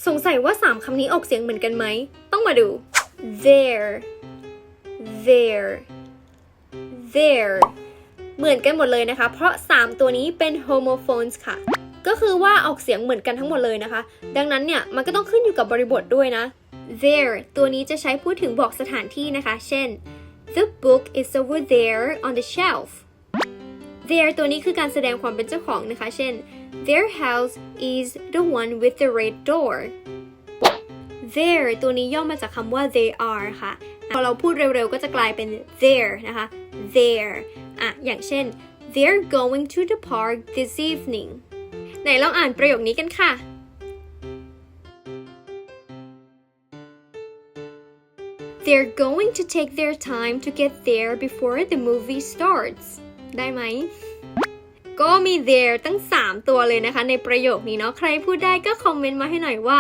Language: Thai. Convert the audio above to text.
สงสัยว่า3คำนี้ออกเสียงเหมือนกันไหมต้องมาดู there there there เหมือนกันหมดเลยนะคะเพราะ3ตัวนี้เป็น homophones ค่ะก็คือว่าออกเสียงเหมือนกันทั้งหมดเลยนะคะดังนั้นเนี่ยมันก็ต้องขึ้นอยู่กับบริบทด้วยนะ there ตัวนี้จะใช้พูดถึงบอกสถานที่นะคะเช่น the book is over there on the shelf there ตัวนี้คือการแสดงความเป็นเจ้าของนะคะเช่น their house is the one with the red door there ตัวนี้ย่อมาจากคำว่า they are ค่ะพอเราพูดเร็วๆก็จะกลายเป็น there นะคะ there อย่างเช่น they're going to the park this evening ไหนลองอ่านประโยคนี้กันค่ะ They're going to take their time to get there before the movie starts ได้ไหม ก็มี there ตั้ง3ตัวเลยนะคะในประโยคนี้เนาะใครพูดได้ก็คอมเมนต์มาให้หน่อยว่า